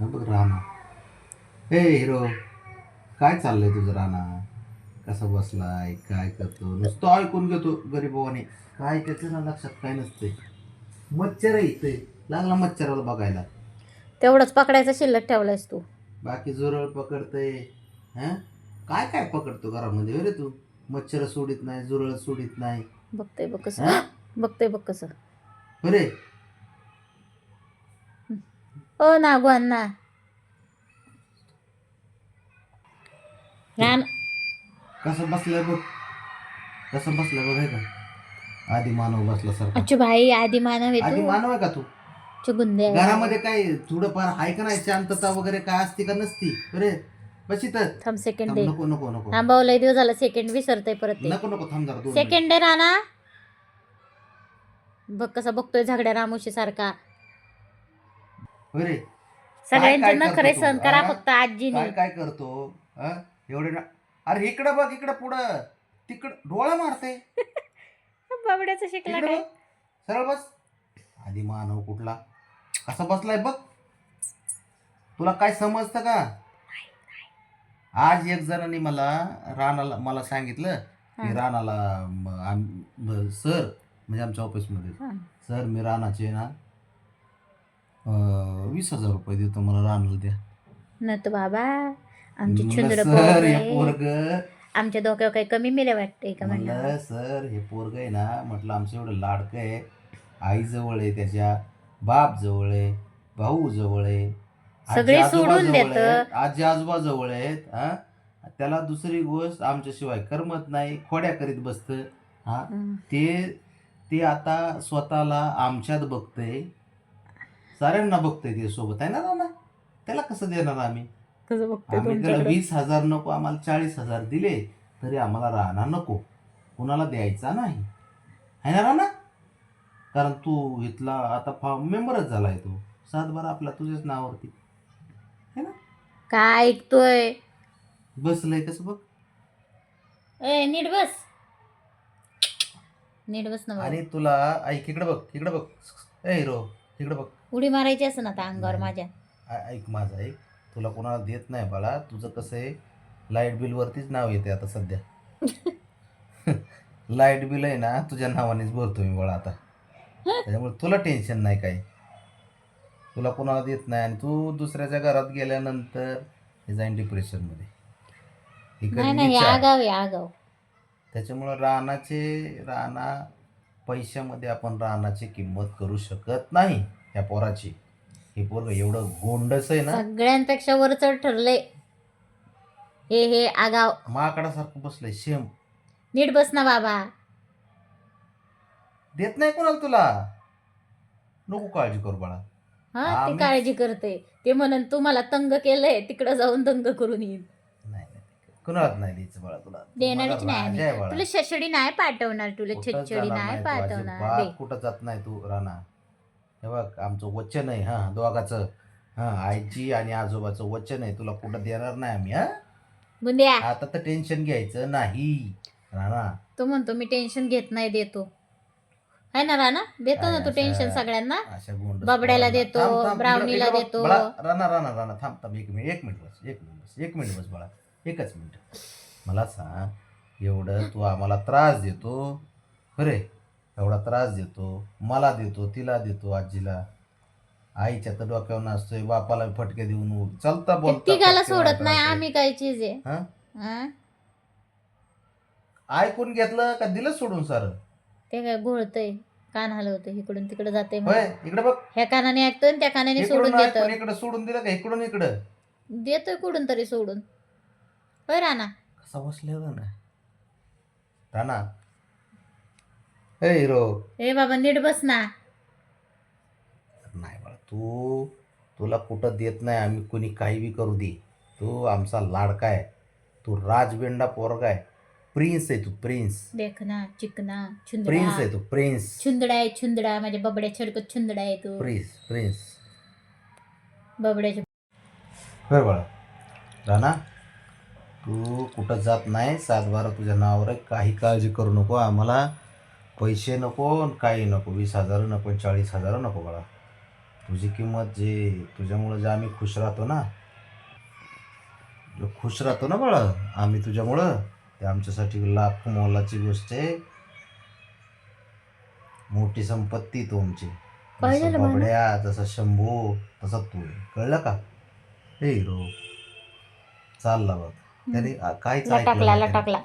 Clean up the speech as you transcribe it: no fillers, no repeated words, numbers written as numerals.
हा बघ राणा. हे हिरो, काय चाललंय तुझं राणा? कसा बसलाय, काय करतो? नुसतं ऐकून घेतो गरीबाने. काय त्याचं ना लक्षात काय नसते. मच्छर आहे इथे, लागला मच्छराला बघायला. तेवढंच पकडायचं शिल्लक ठेवलायस तू. बाकी झुरळ पकडतय. हा, काय काय पकडतो घरामध्ये रे तू? मच्छर सोडित नाही, झुरळ सोडित नाही. बघते बघ कसं. हा बघते बघ कसं. बरे. ओ नागू अण्णा रान. कसं बसलाय बघ, कसं बसलाय बघ. आहे का आधी मानव बसल्यासारखा? अच्छा भाई आधी मानव आहे आधी तू. मानव आहे का तू? गुंदे घरामध्ये काय थोडंफार आहे का नाही, शांतता वगैरे काय असते का नसती? अरे बस इथं. थांब सेकंड थांब, दे. नको नको नको थांबव लय दिवस झाला सेकंड विसरतय परत ते. नको नको, थांब जरा 2 सेकंड दे राणा. बघ कसा बघतोय झगड्या रामोशी सारखा. अरे सगळ्यांचे काय नखरे करतो तू? सहन करा हा? फक्त आजीनी. काय काय करतो? हा? एवढे ना. अरे इकडं बघ, इकडं पुढं तिकडं डोळा मारते. बाबड्याचं शिकला इकडे काय. बघ, सरळ बस. आधी मानव कुठला कसा बसलाय बघ. तुला काय समजतं का? आज एक जणांनी राणाला मला सांगितलं की राणाला सर, म्हणजे आमच्या ऑफिसमध्ये, सर मी राणाचे ना 20,000 रुपये देतो, मला राणाला द्या. न तो बाबा आमची म्हणलं, छुंदड सर हे पोरग, आमच्या डोक्यावर काही कमी मिले वाटते का म्हणलं. म्हणलं सर हे पोरग आहे ना, म्हटलं आमचं एवढं लाडकं आहे. आई जवळ आहे, त्याच्या बाप जवळ आहे, भाऊ जवळ आहे, सगळे आजी आजोबा सोडून जवळ देत. आहेत, आजी आजोबा जवळ आहेत. हा, त्याला दुसरी गोष्ट आमच्याशिवाय करमत नाही, खोड्या करीत बसतं. हा, ते आता स्वतःला आमच्यात बघतंय, साऱ्यांना बघतंय ते सोबत आहे ना. त्याला कसं देणार आम्ही? आम्ही त्याला 20,000 नको, आम्हाला 40,000 दिले तरी आम्हाला राहणार नको, कुणाला द्यायचा नाही, आहे ना राणा? कारण तू इथला आता मेंबरच झालाय, तू 7-12 आपला तुझ्याच नावावरती है ना. काय ऐकतोय? बसलंय कसं बघ. ए नीट बस, नीट बस ना. आणि तुला ऐक, इकडे बघ, इकडे बघ. ए हिरो, इकडे बघ. उडी मारायची असं ना आता अंगावर माझ्या. ऐक माझं, ऐक. तुला कोणाला देत नाही बाळा. तुझं कसं आहे, लाईट बिलवरतीच नाव येते आता सध्या. लाईट बिल आहे ना तुझ्या नावानेच भरतो मी बाळा आता, त्याच्यामुळे तुला टेन्शन नाही काही. तुला कोणाला देत नाही, आणि तू दुसऱ्याच्या घरात गेल्यानंतर हे जाईन डिप्रेशनमध्ये. नाही आगाव आहे आगाव. त्याच्यामुळं राणा पैशामध्ये आपण राणाची किंमत करू शकत नाही. ह्या पोराची, हे पोरग एवढं गोंडस आहे ना, सगळ्यांपेक्षा वरचढ ठरलंय. हे आगाव माकडासारखं बसलंय शेम. नीट बस ना बाबा. देत नाही कोणाला तुला. नको काळजी करू बाळा. हा ती काळजी करते. ते म्हणून तू मला तंग केलंय, तिकडे जाऊन तंग करून येईल. नाही कुणालाच नाही द्यायचं बाळा तुला. देणारच नाही. तुला छछडी नाही पाठवणार, तुला छछडी नाही पाठवणार. कुठं जात नाही तू राणा. हे बघ, आमचं वचन आहे, हा दोघाचं, हा आईची आणि आजोबाचं वचन आहे, तुला कुठं देणार नाही आम्ही. हा बुंद्या, आता तर टेन्शन घ्यायचं नाही राणा. तो म्हणतो मी टेन्शन घेत नाही, देतो है ना राणा. देतो ना तू टेन्शन सगळ्यांना. बबड्याला देतो, ब्राउनीला देतो. राणा थांब, एक मिनिट बस बाळा, एकच मिनिट. मला सांग, एवढं तू आम्हाला त्रास देतो, बरे, एवढा त्रास देतो, मला देतो, तिला देतो, आजीला, आईच्या तर डोक्यावर नाचतोय, बापाला फटके देऊन चालता बोलता तिघाला सोडत नाही आम्ही. काय चीज आहे? हा, ऐकून घेतलं का दिलं सोडून सारं? ते काय घोळतय, कान हलवतय, इकडून तिकडे जाते. इकडे बघ, ह्या कानाने ऐकतोय त्या कानाने सोडून देतो. इकडे सोडून दिलं का इकडून इकडं देतोय कुठून तरी सोडून. होय राणा. कसा बसले ना राणा. ए हिरो, ए बाबा नीट बस ना. नाही बाळा, तुला कुठं देत नाही आम्ही, कोणी काही बी करू दे. तू आमचा लाडका आहे, तू राजबेंडा पोरगा आहे, प्रिन्स आहे तू, प्रिन्स. देखना चिकना छुंदडा, प्रिन्स आहे तू, प्रिन्स. छुंदडा आहे, छुंदडा. माझ्या बबड्या छडकत छुंदडा आहे तू. प्रिन्स बबड्याच्या. होय बाळा. राणा, तू कुठं जात नाही, 7-12 तुझ्या नावावर आहे, काही काळजी करू नको. आम्हाला पैसे नको, काही नको, 20,000 नको, 40,000 नको बाळा. तुझी किंमत जे तुझ्यामुळं जे आम्ही खुश राहतो ना, जो खुश राहतो ना बाळा आम्ही तुझ्यामुळं, ते आमच्यासाठी लाख मोलाची गोष्ट आहे. मोठी संपत्ती तुमची. कळलं जसं मला. बबड्या, जसं शंभू, तसा तू आहे. कळलं का? हे हिरो चालला बघ. त्याने काहीच ऐकलं लटकला नाही त्याने. लटकला